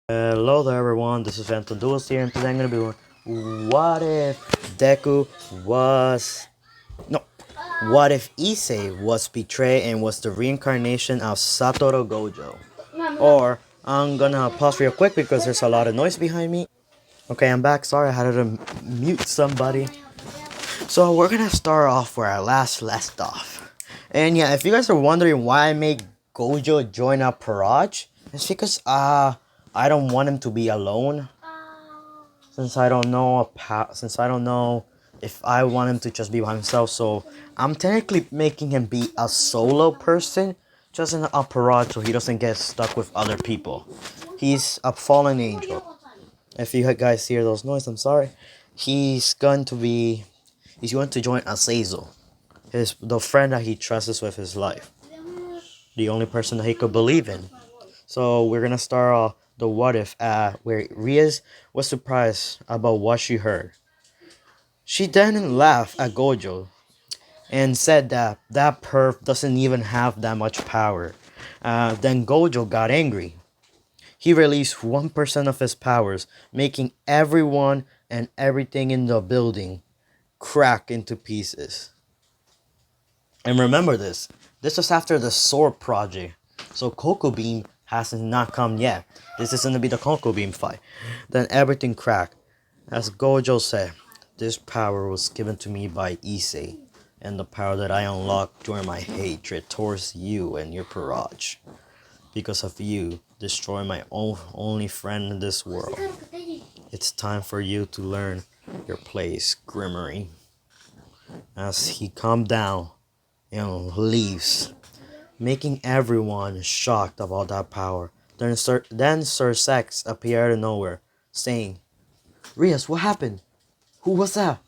Hello there everyone, this is Phantom Duels here and today I'm gonna be doing what if Deku was no what if Issei was betrayed and was the reincarnation of Satoru Gojo? Or I'm gonna pause real quick because there's a lot of noise behind me. Okay, I'm back, sorry I had to mute somebody. So we're gonna start off where I last left off. And yeah, if you guys are wondering why I made Gojo join up Paraj, it's because I don't want him to be alone. Since I don't know if I want him to just be by himself, so I'm technically making him be a solo person, just in a Paraj so he doesn't get stuck with other people. He's a fallen angel. If you guys hear those noises, I'm sorry. He's going to join Azazel, the friend that he trusts with his life, the only person that he could believe in. So we're gonna start off the what if where Riaz was surprised about what she heard. She then laughed at Gojo and said that that perf doesn't even have that much power. Then Gojo got angry. He released 1% of his powers, making everyone and everything in the building crack into pieces. And remember this. This was after the sword project. So Cocoa Beam has not come yet. This is gonna be the Cocoa Beam fight. Then everything cracked. As Gojo said, this power was given to me by Issei, and the power that I unlocked during my hatred towards you and your Paraj. Because of you, destroying my only friend in this world. It's time for you to learn your place, Grimmery. As he calmed down and leaves, making everyone shocked about that power. Then Sir Sex appeared out of nowhere, saying, Rias, what happened? Who was that?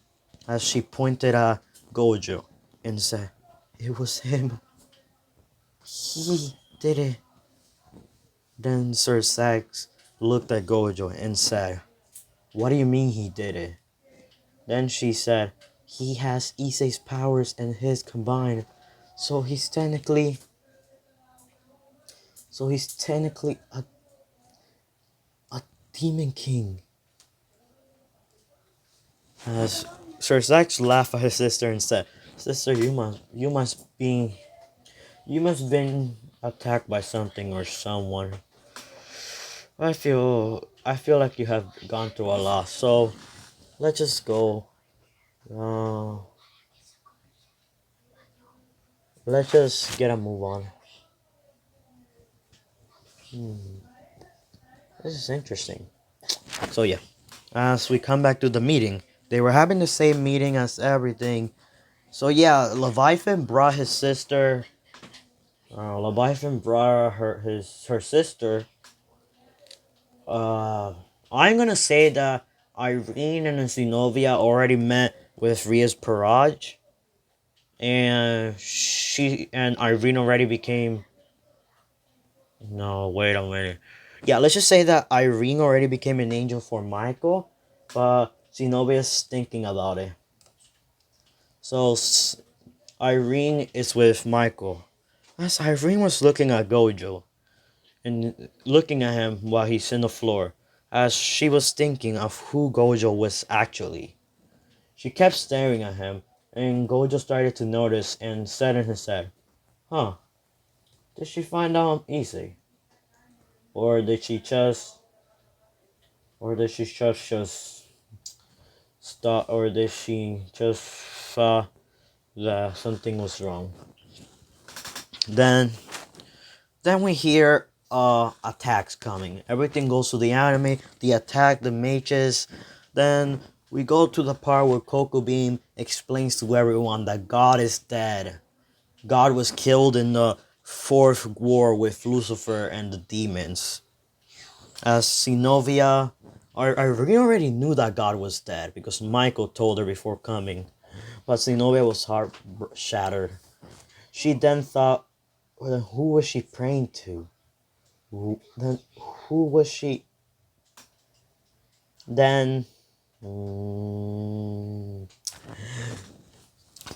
As she pointed at Gojo and said, it was him. He did it. Then Sir Sex looked at Gojo and said, what do you mean he did it? Then she said, he has Issei's powers and his combined, so he's technically a demon king. As Sir Zax laughed at his sister and said, sister, you must been attacked by something or someone. I feel like you have gone through a lot, so let's just go. Let's just get a move on. This is interesting. So yeah, as we come back to the meeting, they were having the same meeting as everything. So yeah, Leviathan brought his sister. Leviathan brought her sister. I'm gonna say that Irene and Zenobia already met with Ria's Paraj, and she and Irene already became. No, wait a minute. Yeah, let's just say that Irene already became an angel for Michael, but Zenobia's thinking about it. So Irene is with Michael. As Irene was looking at Gojo and looking at him while he's in the floor, as she was thinking of who Gojo was actually. She kept staring at him, and Gojo started to notice and said in his head, huh, did she find out I'm Issei? Or did she just stop, or did she just thought that something was wrong? Then we hear attacks coming. Everything goes to the anime, the attack, the mages. Then we go to the part where Cocoa Beam explains to everyone that God is dead. God was killed in the fourth war with Lucifer and the demons. As Sinovia, I already knew that God was dead because Michael told her before coming. But Sinovia was heart shattered. She then thought, well, who was she praying to? Then who was she? Then,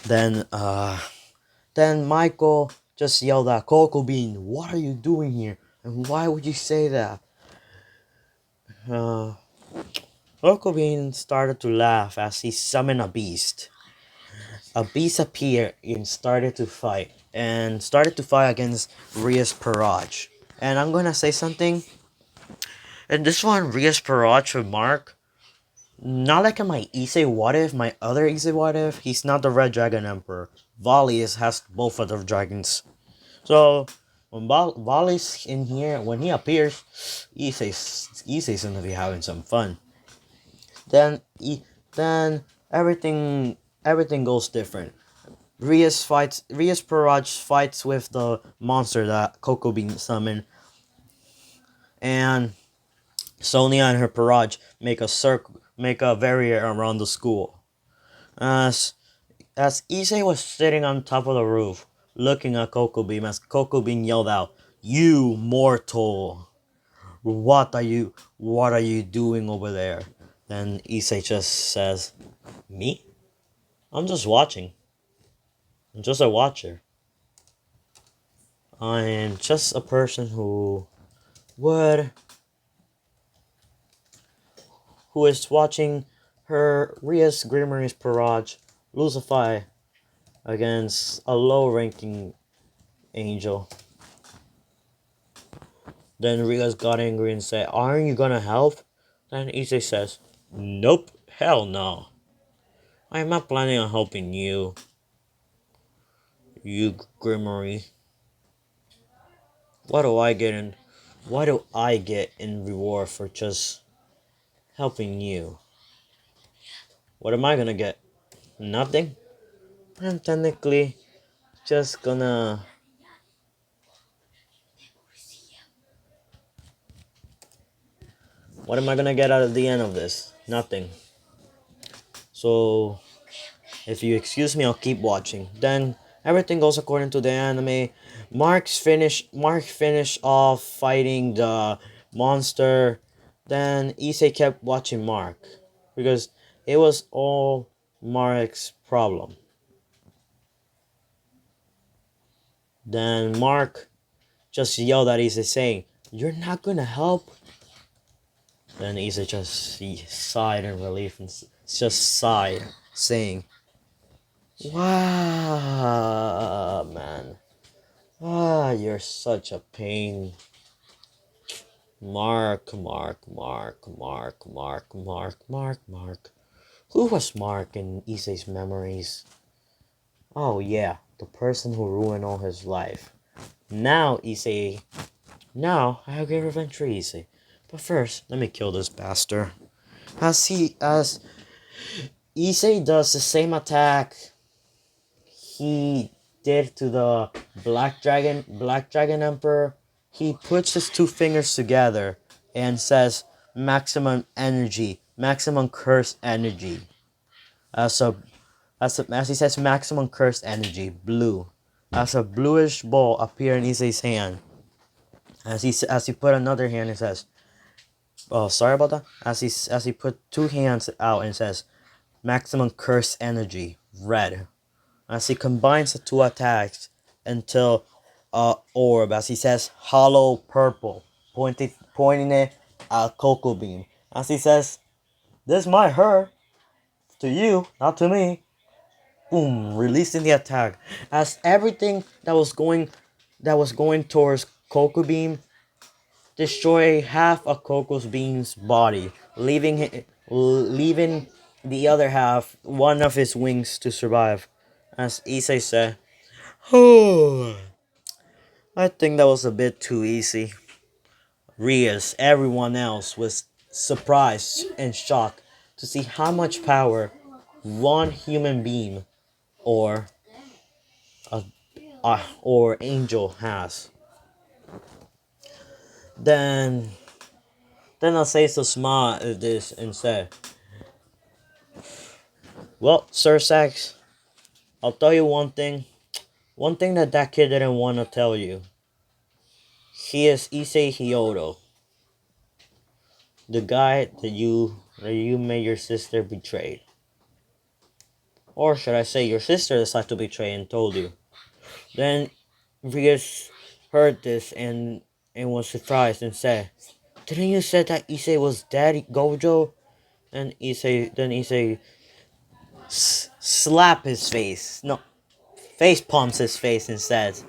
then, then Michael just yelled at Coco Bean, "What are you doing here? And why would you say that?" Uh, Rokobin started to laugh as he summoned a beast. A beast appeared and started to fight against Ria's Paraj. And I'm gonna say something. And this one, Ria's Paraj with Mark, not like in my Issei What If, my other Issei What If, he's not the Red Dragon Emperor. Vali has both of the dragons. So when Vali's in here, when he appears, Issei's gonna be having some fun. Then then everything goes different. Rias Paraj fights with the monster that Coco Bean summoned, and Sonia and her Paraj make a barrier around the school. As Issei was sitting on top of the roof, looking at Coco Beam, as Coco Beam yelled out, "You mortal! What are you doing over there?" Then Issei just says, "Me? I'm just watching. I'm just a watcher. I am just a person would who is watching her Rias Grimary's Paraj Lucify against a low-ranking angel." Then Rias got angry and said, "Aren't you gonna help?" Then Issei says, "Nope, hell no. I am not planning on helping you, you Grimmery. What do I get in? What do I get in reward for just helping you? What am I gonna get? Nothing. I'm technically just gonna. What am I gonna get out of the end of this? Nothing. So, if you excuse me, I'll keep watching." Then everything goes according to the anime. Mark finished off fighting the monster. Then Issei kept watching Mark because it was all Mark's problem. Then Mark just yelled at Issei saying, "You're not gonna help?" Then Issei just sighed in relief and just sighed, saying, "Wow, man. You're such a pain. Mark. Who was Mark in Issei's memories? Oh, yeah, the person who ruined all his life. Now, Issei. Now, I'll get revenge for Issei. But first, let me kill this bastard." As Issei does the same attack he did to the Black Dragon Emperor, he puts his two fingers together and says maximum energy, maximum cursed energy. As he says maximum cursed energy, blue. As a bluish ball appear in Issei's hand. As he put another hand and says, "Oh, sorry about that." As he put two hands out and says maximum cursed energy, red. As he combines the two attacks until orb, as he says hollow purple, pointing it at Coco Beam. As he says, "This might hurt to you, not to me." Boom, releasing the attack. As everything that was going towards Coco Beam destroy half of Coco Beam's body, leaving the other half, one of his wings, to survive. As Issei said, "Oh, I think that was a bit too easy." Rias, everyone else, was surprised and shocked to see how much power one human being or or angel has. Then Asaisa smiled at this and said, "Well, Sir Sax, I'll tell you one thing. One thing that kid didn't want to tell you. He is Issei Hyodo, the guy that you made your sister betrayed. Or should I say your sister decided to betray and told you." Then Rias heard this and was surprised and said, Didn't you say that Issei was dead, Gojo? And Issei slap his face. No, face palms his face and says,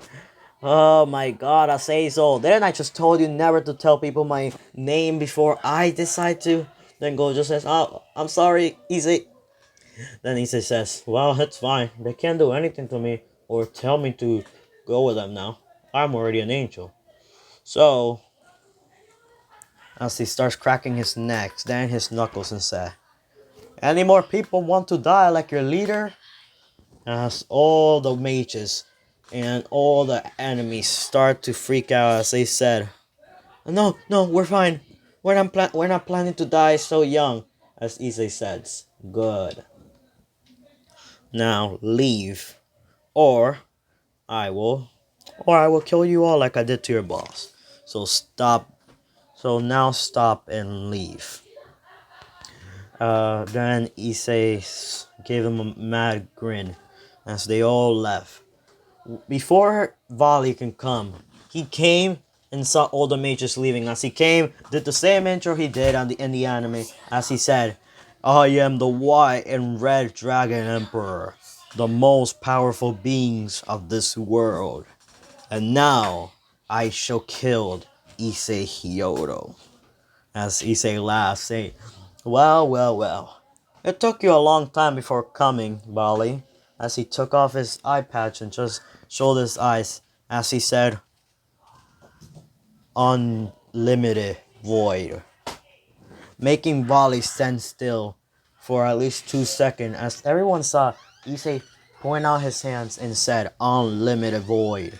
"Oh my God, I say so. Didn't I just told you never to tell people my name before I decide to?" Then Gojo says, "Oh, I'm sorry, Issei." Then Issei says, "Well, it's fine. They can't do anything to me or tell me to go with them now. I'm already an angel." So, as he starts cracking his neck, then his knuckles, and said, "Any more people want to die like your leader?" As all the mages and all the enemies start to freak out as they said, "No, no, we're fine. We're not planning to die so young," as Issei says. "Good. Now leave, or I will, or I will kill you all like I did to your boss. So stop. So now stop and leave." Then Issei gave him a mad grin as they all left. Before Vali can come, he came and saw all the mages leaving. As he came, did the same intro he did in the anime, as he said, "I am the white and red dragon emperor, the most powerful beings of this world. And now I shall kill Issei Hyodo." As Issei laughs, saying, "Well, well, well. It took you a long time before coming, Vali." As he took off his eye patch and just showed his eyes, as he said, "Unlimited void." Making Vali stand still for at least 2 seconds, as everyone saw Issei point out his hands and said, "Unlimited void."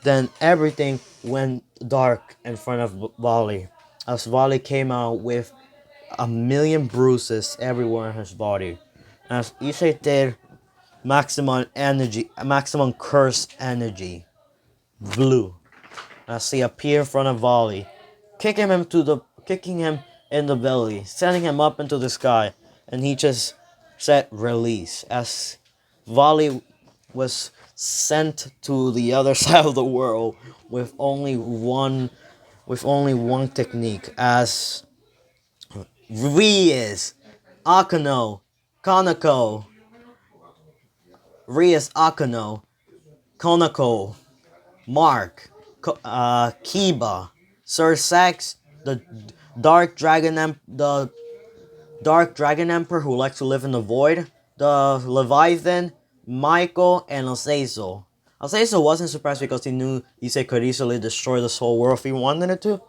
Then everything went dark in front of Vali, as Vali came out with a million bruises everywhere in his body. As Issei did maximum curse energy, blue, as he appeared in front of Vali, kicking him in the belly, sending him up into the sky, and he just said release, as Vali was sent to the other side of the world with only one technique, as Rias, Akano, Kanako, Rias Akano, Konako, Mark, Kiba, Sir Sax, the the Dark Dragon Emperor who likes to live in the void, the Leviathan, Michael, and Azazel. Azazel wasn't surprised because he knew Issei could easily destroy this whole world if he wanted it to.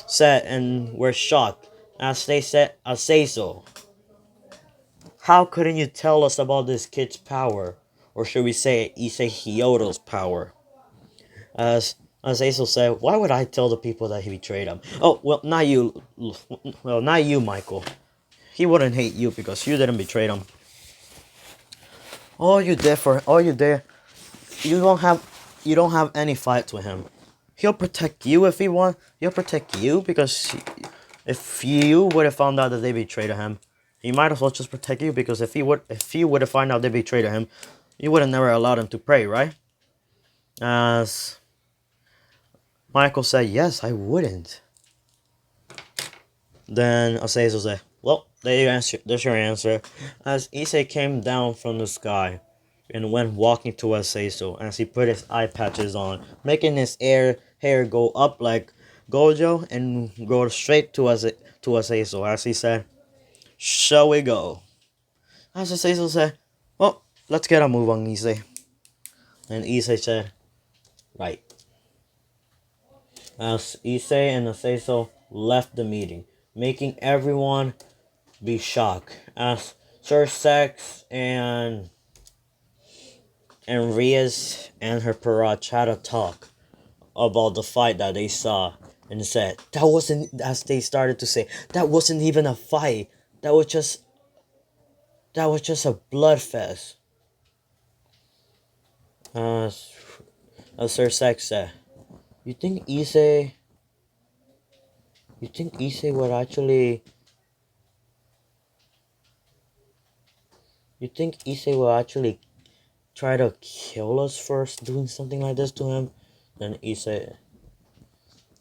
Said and were shocked as they said, "Azazel, how couldn't you tell us about this kid's power? Or should we say Issei Hyodo's power?" As Azazel said, "Why would I tell the people that he betrayed him?" "Oh, well, not you. Well, not you, Michael. He wouldn't hate you because you didn't betray him. All you did, you don't have any fights with him. He'll protect you if he want. He'll protect you because if you would have found out that they betrayed him, he might as well just protect you because if you would have found out they betrayed him, you would have never allowed him to pray, right?" As Michael said, "Yes, I wouldn't." Then Azazel said, "Well, there's your answer." As Issei came down from the sky and went walking to Azazel as he put his eye patches on, making his hair go up like Gojo and go straight to Azazel as he said, "Shall we go?" As Azazel said, "Well, let's get a move on, Issei." And Issei said, "Right." As Issei and Azazel left the meeting, making everyone be shocked as Sir Sex and Rias and her Parach had a talk about the fight that they saw and said that wasn't, as they started to say, that wasn't even a fight. That was just a blood fest. As Sir Sex said, "You think Issei you think Issei would actually you think Issei will actually try to kill us for doing something like this to him?" Then Issei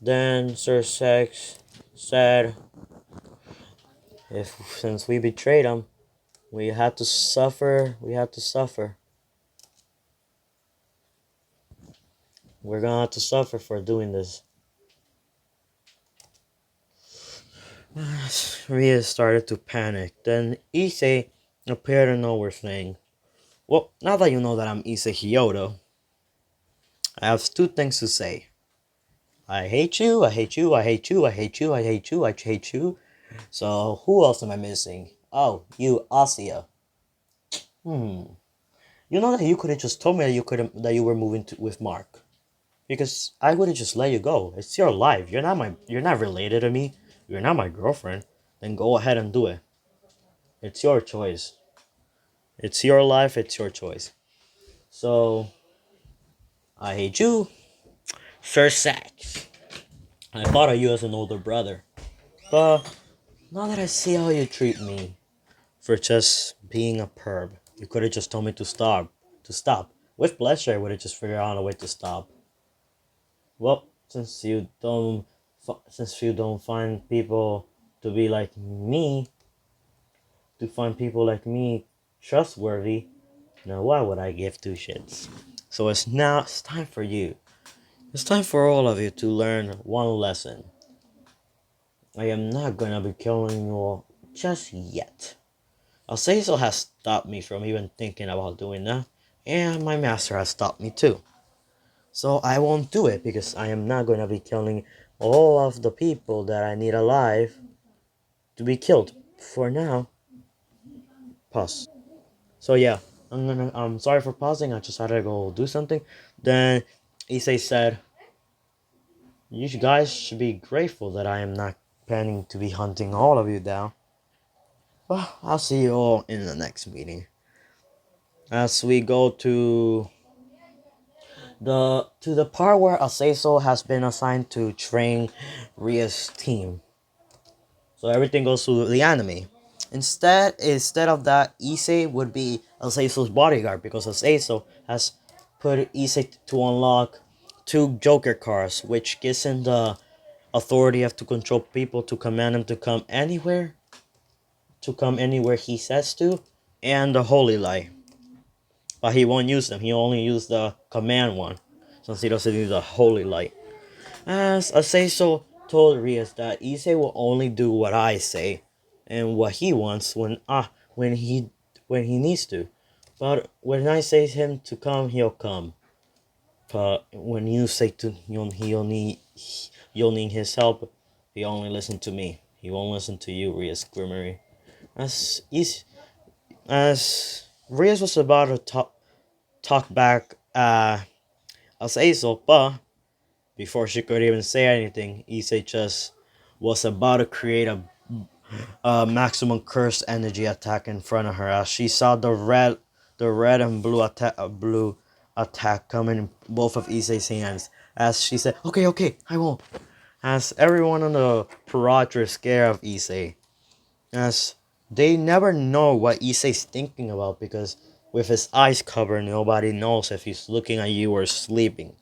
Then Sir Sex said if since we betrayed him, we had to suffer. We had to suffer. We're gonna have to suffer for doing this. Ria started to panic. Then Issei appeared in nowhere saying, well, now that you know that I'm Issei Hyodo, I have two things to say. I hate you, I hate you, I hate you, I hate you, I hate you, I hate you. So who else am I missing? Oh, you, Asia. Hmm. You know that you could have just told me that you were moving with Mark. Because I would have just let you go. It's your life. You're not related to me. You're not my girlfriend. Then go ahead and do it. It's your choice. It's your life, it's your choice. So I hate you, Sir Sax. I thought of you as an older brother. But now that I see how you treat me for just being a perv, you could have just told me to stop. To stop. With pleasure, I would have just figured out a way to stop. Well, since you don't find people to be like me, to find people like me trustworthy, now why would I give two shits? So it's time for you. It's time for all of you to learn one lesson. I am not gonna be killing you all just yet. Azazel has stopped me from even thinking about doing that, and my master has stopped me too. So I won't do it because I am not gonna be killing all of the people that I need alive to be killed. For now, pause. So yeah, I'm sorry for pausing. I just had to go do something. Then Issei said, "You guys should be grateful that I am not planning to be hunting all of you down." Well, I'll see you all in the next meeting. As we go to the part where Aseso has been assigned to train Ria's team. So everything goes through the anime. Instead of that, Issei would be Aseso's bodyguard because Aseso has put Issei to unlock two Joker cards, which gives him the authority of to control people, to command him to come anywhere he says to, and the Holy Light. But he won't use them. He only use the command one, since he doesn't use the Holy Light. As Aseso told Rias that Issei will only do what I say, and what he wants when he needs to. But when I say him to come, he'll come. But when you say to you'll need his help, he only listen to me. He won't listen to you, Rias Grimmery. As Is as Rias was about to talk back as Aesop, but before she could even say anything, Issei just was about to create a maximum curse energy attack in front of her as she saw the red and blue attack coming in both of Issei's hands. As she said, "Okay, okay, I won't." As everyone on the Paratra is scared of Issei, as they never know what Issei's thinking about because with his eyes covered, nobody knows if he's looking at you or sleeping.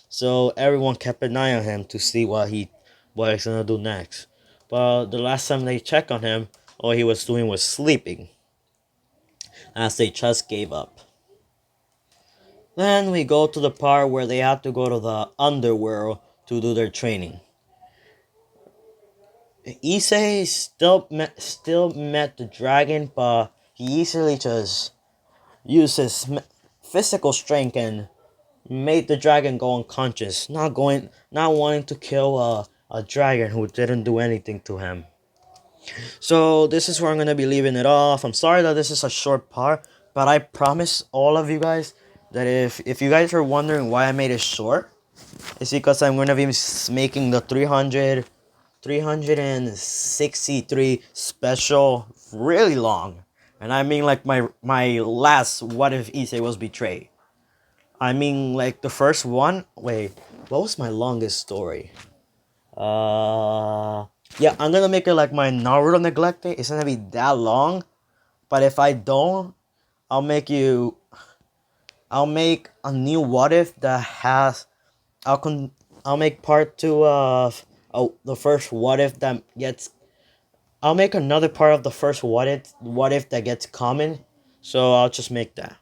So everyone kept an eye on him to see what he's gonna do next. But the last time they checked on him, all he was doing was sleeping, as they just gave up. Then we go to the part where they have to go to the underworld to do their training. Issei still met the dragon, but he easily just used his physical strength and made the dragon go unconscious, not wanting to kill a dragon who didn't do anything to him. So this is where I'm gonna be leaving it off. I'm sorry that this is a short part, but I promise all of you guys that if you guys are wondering why I made it short, it's because I'm gonna be making the 363 special really long. And I mean like my last what if Issei was betrayed. I mean, like the first one. Wait, what was my longest story? Yeah, I'm gonna make it like my Naruto Neglected. It's gonna be that long, but if I don't, I'll make you. I'll make a new what if that has. I'll make part two of the first what if that gets. I'll make another part of the first what if that gets common, so I'll just make that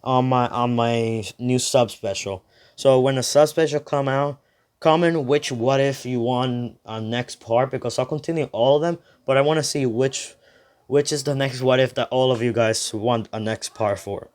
on my new sub special. So when the sub special come out, comment which what if you want on next part, because I'll continue all of them, but I want to see which is the next what if that all of you guys want a next part for.